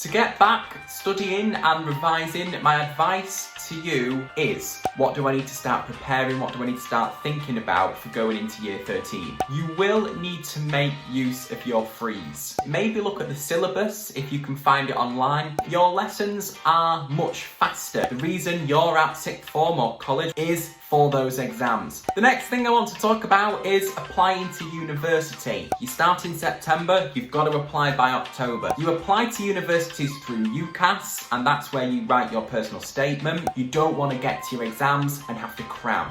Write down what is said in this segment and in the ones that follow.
To get back studying and revising, my advice to you is, what do I need to start preparing? What do I need to start thinking about for going into year 13? You will need to make use of your freeze. Maybe look at the syllabus if you can find it online. Your lessons are much faster. The reason you're at sixth form or college is for those exams. The next thing I want to talk about is applying to university. You start in September, you've got to apply by October. You apply to universities through UCAS, and that's where you write your personal statement. You don't want to get to your exams and have to cram.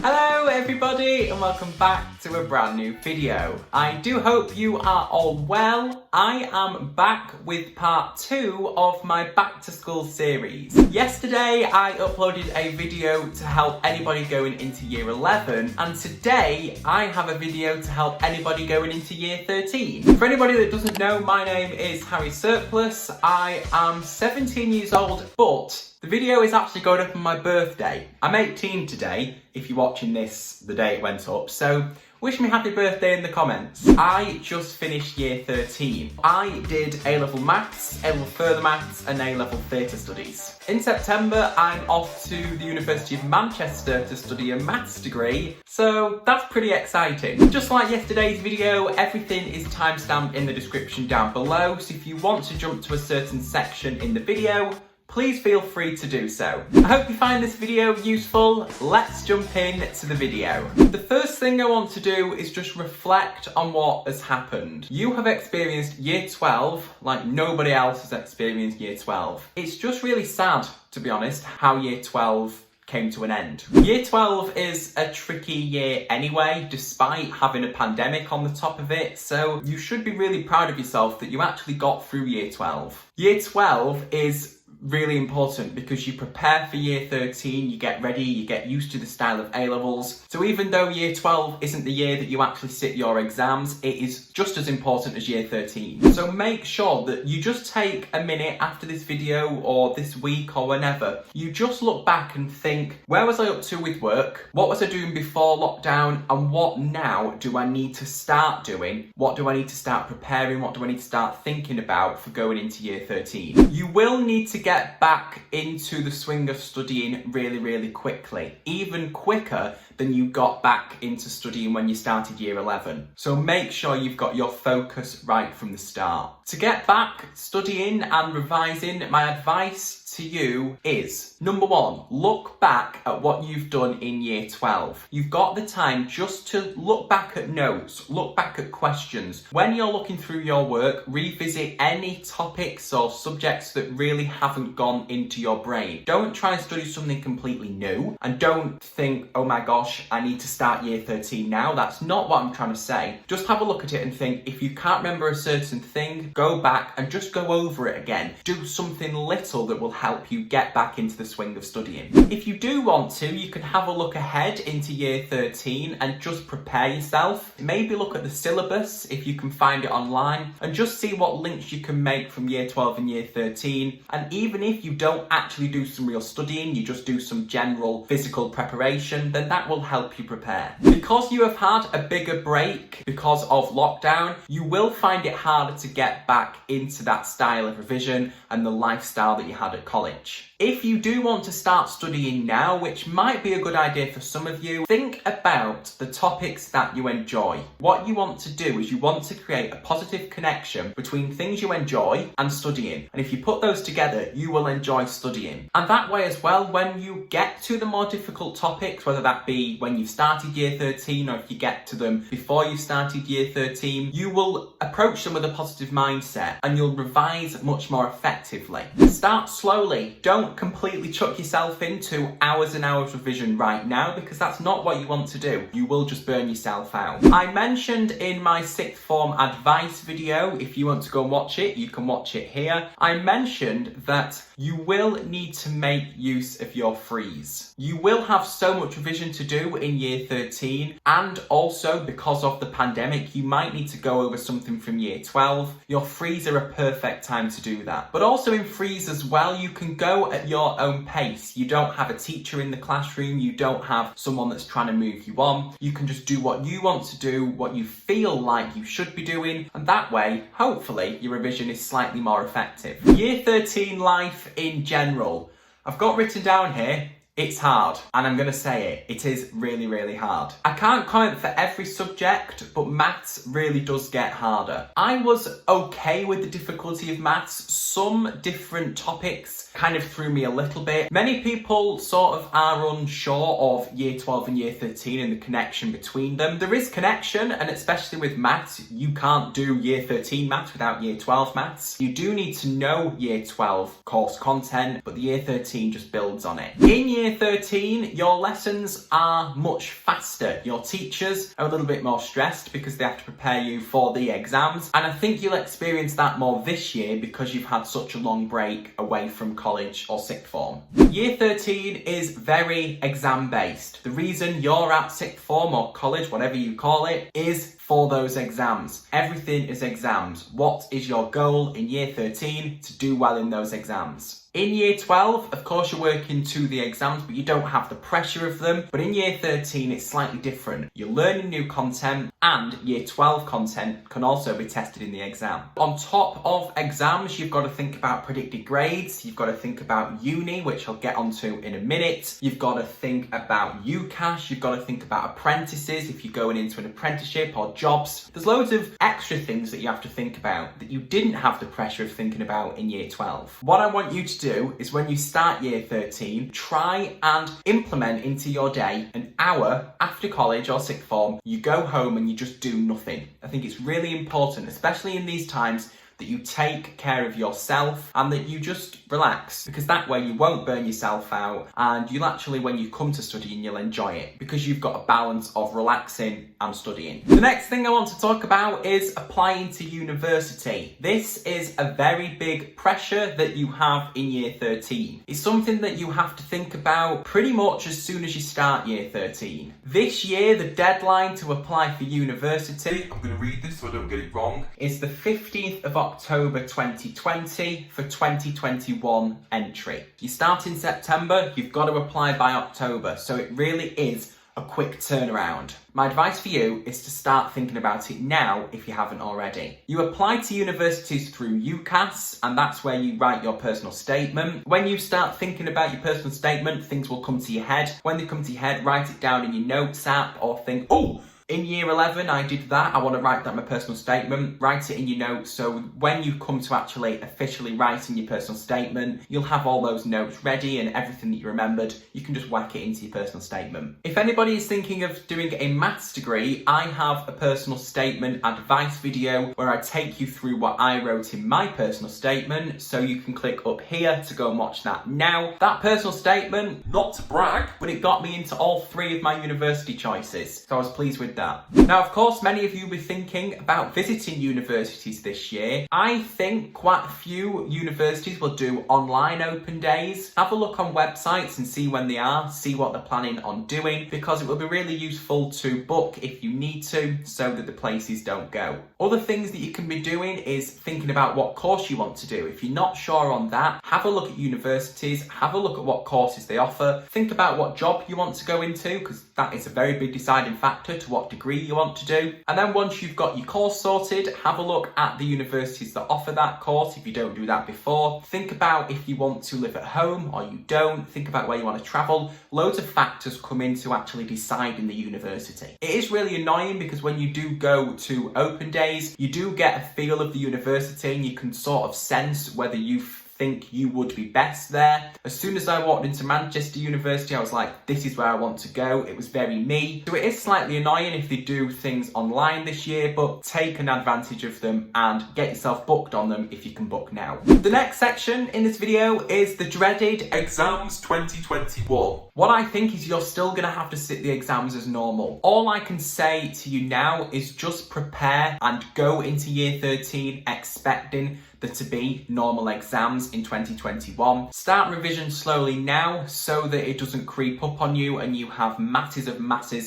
Hello everybody and welcome back to a brand new video. I do hope you are all well. I am back with part 2 of my back to school series. Yesterday I uploaded a video to help anybody going into year 11, and today I have a video to help anybody going into year 13. For anybody that doesn't know, my name is Harry Surplus. I am 17 years old, but the video is actually going up on my birthday. I'm 18 today, if you're watching this the day it went up, so wish me happy birthday in the comments. I just finished year 13. I did A-level maths, A-level further maths and A-level theatre studies. In September, I'm off to the University of Manchester to study a maths degree, so that's pretty exciting. Just like yesterday's video, everything is timestamped in the description down below, so if you want to jump to a certain section in the video, please feel free to do so. I hope you find this video useful. Let's jump in to the video. The first thing I want to do is just reflect on what has happened. You have experienced year 12 like nobody else has experienced year 12. It's just really sad, to be honest, how year 12 came to an end. Year 12 is a tricky year anyway, despite having a pandemic on the top of it, so you should be really proud of yourself that you actually got through year 12. Year 12 is really important because you prepare for year 13, you get ready, you get used to the style of A-levels. So even though year 12 isn't the year that you actually sit your exams, it is just as important as year 13. So make sure that you just take a minute after this video or this week or whenever, you just look back and think, where was I up to with work? What was I doing before lockdown? And what now do I need to start doing? What do I need to start preparing? What do I need to start thinking about for going into year 13? You will need to get back into the swing of studying really quickly, even quicker than you got back into studying when you started year 11. So make sure you've got your focus right from the start. To get back studying and revising, my advice to you is, number 1, look back at what you've done in year 12. You've got the time just to look back at notes, look back at questions. When you're looking through your work, revisit any topics or subjects that really haven't gone into your brain. Don't try and study something completely new, and don't think, oh my gosh, I need to start year 13 now. That's not what I'm trying to say. Just have a look at it and think, if you can't remember a certain thing, go back and just go over it again. Do something little that will help you get back into the swing of studying. If you do want to, you can have a look ahead into year 13 and just prepare yourself. Maybe look at the syllabus if you can find it online and just see what links you can make from year 12 and year 13. And even if you don't actually do some real studying, you just do some general physical preparation, then that will help you prepare. Because you have had a bigger break because of lockdown, you will find it harder to get back into that style of revision and the lifestyle that you had at college. If you do want to start studying now, which might be a good idea for some of you, think about the topics that you enjoy. What you want to do is you want to create a positive connection between things you enjoy and studying. And if you put those together, you will enjoy studying. And that way as well, when you get to the more difficult topics, whether that be when you've started year 13 or if you get to them before you started year 13, you will approach them with a positive mindset and you'll revise much more effectively. Start slowly. Don't completely chuck yourself into hours and hours of revision right now, because that's not what you want to do. You will just burn yourself out. I mentioned in my sixth form advice video, if you want to go and watch it, you can watch it here. I mentioned that you will need to make use of your freeze. You will have so much revision to do in year 13, and also because of the pandemic, you might need to go over something from year 12. Your freeze are a perfect time to do that. But also in freeze as well, you you can go at your own pace. You don't have a teacher in the classroom, you don't have someone that's trying to move you on. You can just do what you want to do, what you feel like you should be doing, and that way, hopefully, your revision is slightly more effective. Year 13 life in general. I've got written down here, it's hard, and I'm going to say it is really, really hard. I can't comment for every subject, but maths really does get harder. I was okay with the difficulty of maths. Some different topics kind of threw me a little bit. Many people sort of are unsure of year 12 and year 13 and the connection between them. There is connection, and especially with maths, you can't do year 13 maths without year 12 maths. You do need to know year 12 course content, but the year 13 just builds on it. In year 13, your lessons are much faster. Your teachers are a little bit more stressed because they have to prepare you for the exams, and I think you'll experience that more this year because you've had such a long break away from college or sixth form. Year 13 is very exam based. The reason you're at sixth form or college, whatever you call it, is for those exams. Everything is exams. What is your goal in year 13? To do well in those exams. In year 12, of course, you're working to the exams, but you don't have the pressure of them. But in year 13, it's slightly different. You're learning new content, and year 12 content can also be tested in the exam. On top of exams, you've got to think about predicted grades. You've got to think about uni, which I'll get onto in a minute. You've got to think about UCAS. You've got to think about apprentices if you're going into an apprenticeship or jobs. There's loads of extra things that you have to think about that you didn't have the pressure of thinking about in year 12. What I want you to do is when you start year 13, try and implement into your day an hour after college or sixth form. You go home and you just do nothing. I think it's really important, especially in these times, that you take care of yourself and that you just relax, because that way you won't burn yourself out and you'll actually, when you come to studying, you'll enjoy it because you've got a balance of relaxing and studying. The next thing I want to talk about is applying to university. This is a very big pressure that you have in year 13. It's something that you have to think about pretty much as soon as you start year 13. This year, the deadline to apply for university, I'm going to read this so I don't get it wrong, is the 15th of October 2020 for 2021 entry. You start in September, you've got to apply by October, so it really is a quick turnaround. My advice for you is to start thinking about it now if you haven't already. You apply to universities through UCAS, and that's where you write your personal statement. When you start thinking about your personal statement, things will come to your head. When they come to your head, write it down in your notes app or think, oh, in year 11, I did that. I want to write that in my personal statement. Write it in your notes. So when you come to actually officially write in your personal statement, you'll have all those notes ready and everything that you remembered. You can just whack it into your personal statement. If anybody is thinking of doing a maths degree, I have a personal statement advice video where I take you through what I wrote in my personal statement. So you can click up here to go and watch that now. That personal statement, not to brag, but it got me into all 3 of my university choices. So I was pleased with that. Now, of course, many of you will be thinking about visiting universities this year. I think quite a few universities will do online open days. Have a look on websites and see when they are, see what they're planning on doing, because it will be really useful to book if you need to, so that the places don't go. Other things that you can be doing is thinking about what course you want to do. If you're not sure on that, have a look at universities, have a look at what courses they offer, think about what job you want to go into, because that is a very big deciding factor to what degree you want to do. And then once you've got your course sorted, have a look at the universities that offer that course if you don't do that before. Think about if you want to live at home or you don't. Think about where you want to travel. Loads of factors come into actually deciding the university. It is really annoying because when you do go to open days, you do get a feel of the university and you can sort of sense whether you think you would be best there. As soon as I walked into Manchester University, I was like, this is where I want to go. It was very me. So it is slightly annoying if they do things online this year, but take an advantage of them and get yourself booked on them if you can book now. The next section in this video is the dreaded exams 2021. What I think is you're still going to have to sit the exams as normal. All I can say to you now is just prepare and go into year 13 expecting there to be normal exams. exams in 2021. Start revision slowly now so that it doesn't creep up on you and you have masses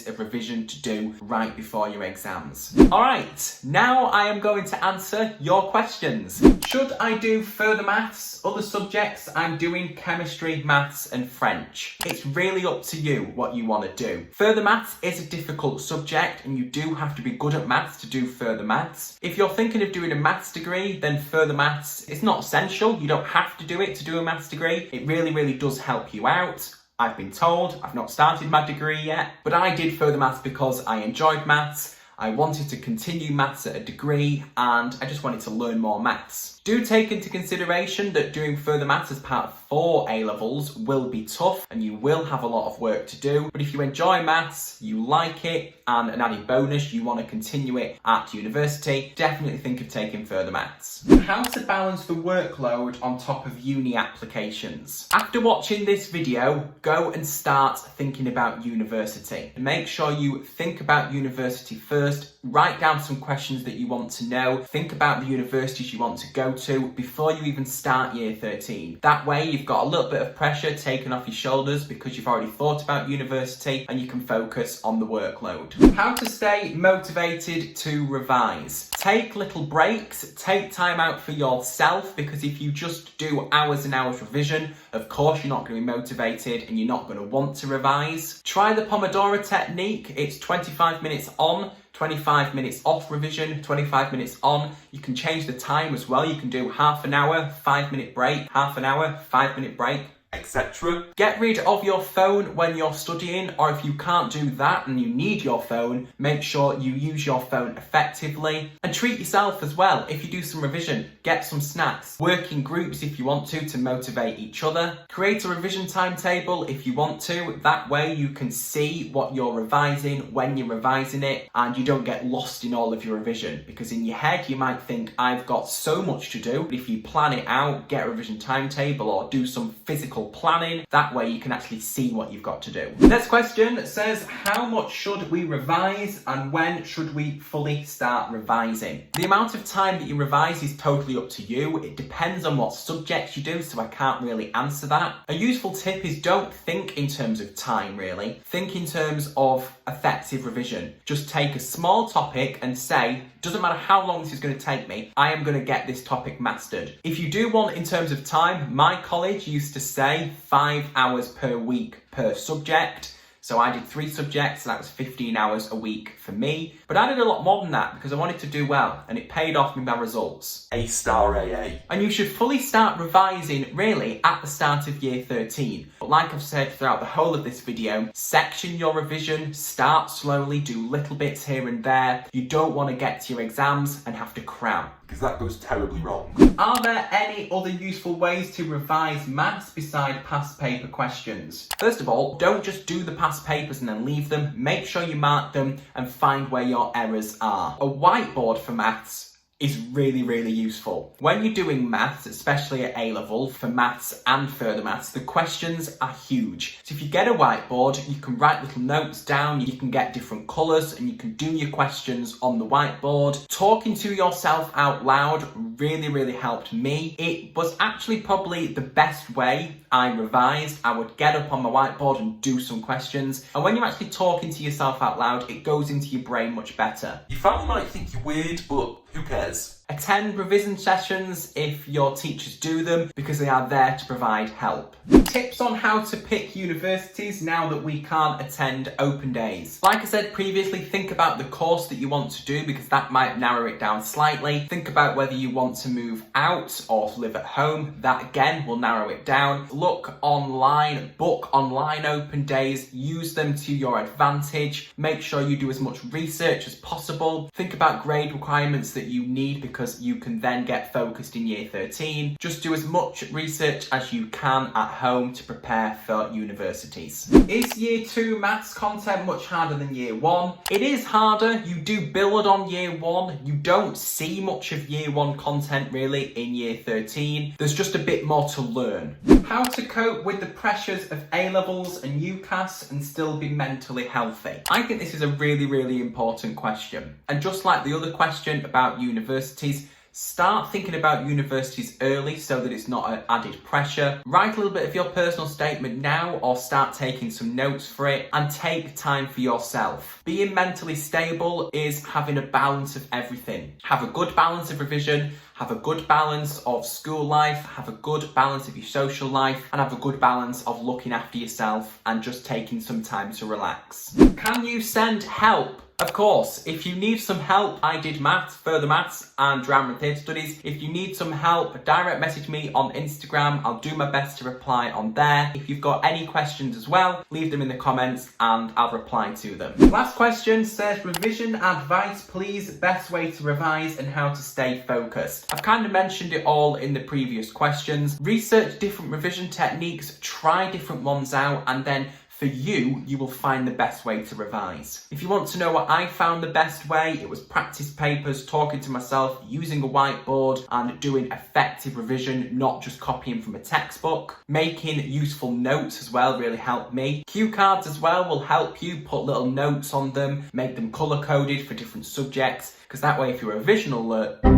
of revision to do right before your exams. Alright, now I am going to answer your questions. Should I do further maths, other subjects? I'm doing chemistry, maths and French. It's really up to you what you want to do. Further maths is a difficult subject and you do have to be good at maths to do further maths. If you're thinking of doing a maths degree, then further maths is not essential. You don't have to do it to do a maths degree. It really does help you out. I've been told. I've not started my degree yet, but I did further maths because I enjoyed maths. I wanted to continue maths at a degree and I just wanted to learn more maths. Do take into consideration that doing further maths as part of 4 A-levels will be tough and you will have a lot of work to do. But if you enjoy maths, you like it, and an added bonus, you want to continue it at university, definitely think of taking further maths. How to balance the workload on top of uni applications. After watching this video, go and start thinking about university. Make sure you think about university first. Write down some questions that you want to know. Think about the universities you want to go to before you even start year 13. That way you've got a little bit of pressure taken off your shoulders because you've already thought about university and you can focus on the workload. How to stay motivated to revise. Take little breaks, take time out for yourself, because if you just do hours and hours revision, of course you're not going to be motivated and you're not going to want to revise. Try the Pomodoro technique. It's 25 minutes on, 25 minutes off revision, 25 minutes on. You can change the time as well. You can do half an hour, 5-minute break, half an hour, 5-minute break, etc. Get rid of your phone when you're studying, or if you can't do that and you need your phone, make sure you use your phone effectively. And treat yourself as well. If you do some revision, get some snacks. Work in groups if you want to motivate each other. Create a revision timetable if you want to. That way you can see what you're revising, when you're revising it, and you don't get lost in all of your revision. Because in your head you might think, I've got so much to do. But if you plan it out, get a revision timetable or do some physical planning, that way you can actually see what you've got to do. Next question says, how much should we revise and when should we fully start revising? The amount of time that you revise is totally up to you. It depends on what subjects you do, so I can't really answer that. A useful tip is don't think in terms of time really. Think in terms of effective revision. Just take a small topic and say, doesn't matter how long this is going to take me, I am going to get this topic mastered. If you do want in terms of time, my college used to say 5 hours per week per subject. So I did 3 subjects, so that was 15 hours a week for me. But I did a lot more than that because I wanted to do well, and it paid off with my results. A-star AA. And you should fully start revising really at the start of year 13. But like I've said throughout the whole of this video, section your revision, start slowly, do little bits here and there. You don't want to get to your exams and have to cram, because that goes terribly wrong. Are there any other useful ways to revise maths beside past paper questions? First of all, don't just do the past papers and then leave them. Make sure you mark them and find where your errors are. A whiteboard for maths is really useful. When you're doing maths, especially at A-level, for maths and further maths, the questions are huge. So if you get a whiteboard, you can write little notes down, you can get different colours, and you can do your questions on the whiteboard. Talking to yourself out loud really helped me. It was actually probably the best way I revised. I would get up on my whiteboard and do some questions. And when you're actually talking to yourself out loud, it goes into your brain much better. Your family might think you're weird, but who cares? Attend revision sessions if your teachers do them, because they are there to provide help. Tips on how to pick universities now that we can't attend open days. Like I said previously, think about the course that you want to do, because that might narrow it down slightly. Think about whether you want to move out or live at home. That again will narrow it down. Look online, book online open days, use them to your advantage. Make sure you do as much research as possible. Think about grade requirements that you need, because you can then get focused in year 13. Just do as much research as you can at home to prepare for universities. Is year 2 maths content much harder than year 1? It is harder. You do build on year 1. You don't see much of year 1 content really in year 13. There's just a bit more to learn. How to cope with the pressures of A-levels and UCAS and still be mentally healthy? I think this is a really important question. And just like the other question about universities, Start thinking about universities early so that it's not an added pressure. Write a little bit of your personal statement now or start taking some notes for it, and take time for yourself. Being mentally stable is having a balance of everything. Have a good balance of revision, have a good balance of school life, have a good balance of your social life, and have a good balance of looking after yourself and just taking some time to relax. Can you send help? Of course, if you need some help, I did maths, further maths and drama and theatre studies. If you need some help, direct message me on Instagram. I'll do my best to reply on there. If you've got any questions as well, leave them in the comments and I'll reply to them. Last question says, revision advice please, best way to revise and how to stay focused. I've kind of mentioned it all in the previous questions. Research different revision techniques, try different ones out, and then for you will find the best way to revise. If you want to know what I found the best way, it was practice papers, talking to myself, using a whiteboard and doing effective revision, not just copying from a textbook. Making useful notes as well really helped me. Cue cards as well will help you put little notes on them, make them colour coded for different subjects, because that way if you're a visual learner, Am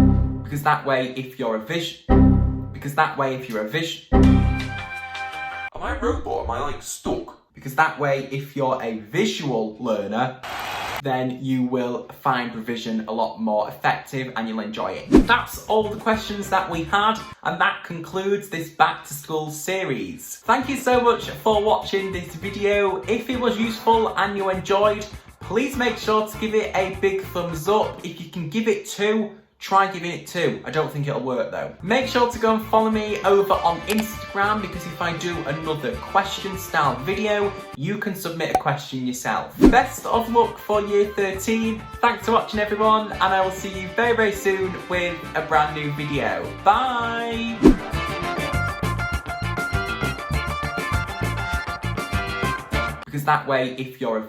I a robot? Am I like stuck? Because that way, if you're a visual learner, then you will find revision a lot more effective and you'll enjoy it. That's all the questions that we had, and that concludes this back to school series. Thank you so much for watching this video. If it was useful and you enjoyed, please make sure to give it a big thumbs up. If you can give it 2, try giving it 2. I don't think it'll work though. Make sure to go and follow me over on Instagram, because if I do another question style video, you can submit a question yourself. Best of luck for year 13. Thanks for watching everyone, and I will see you very, very soon with a brand new video. Bye! Because that way, if you're a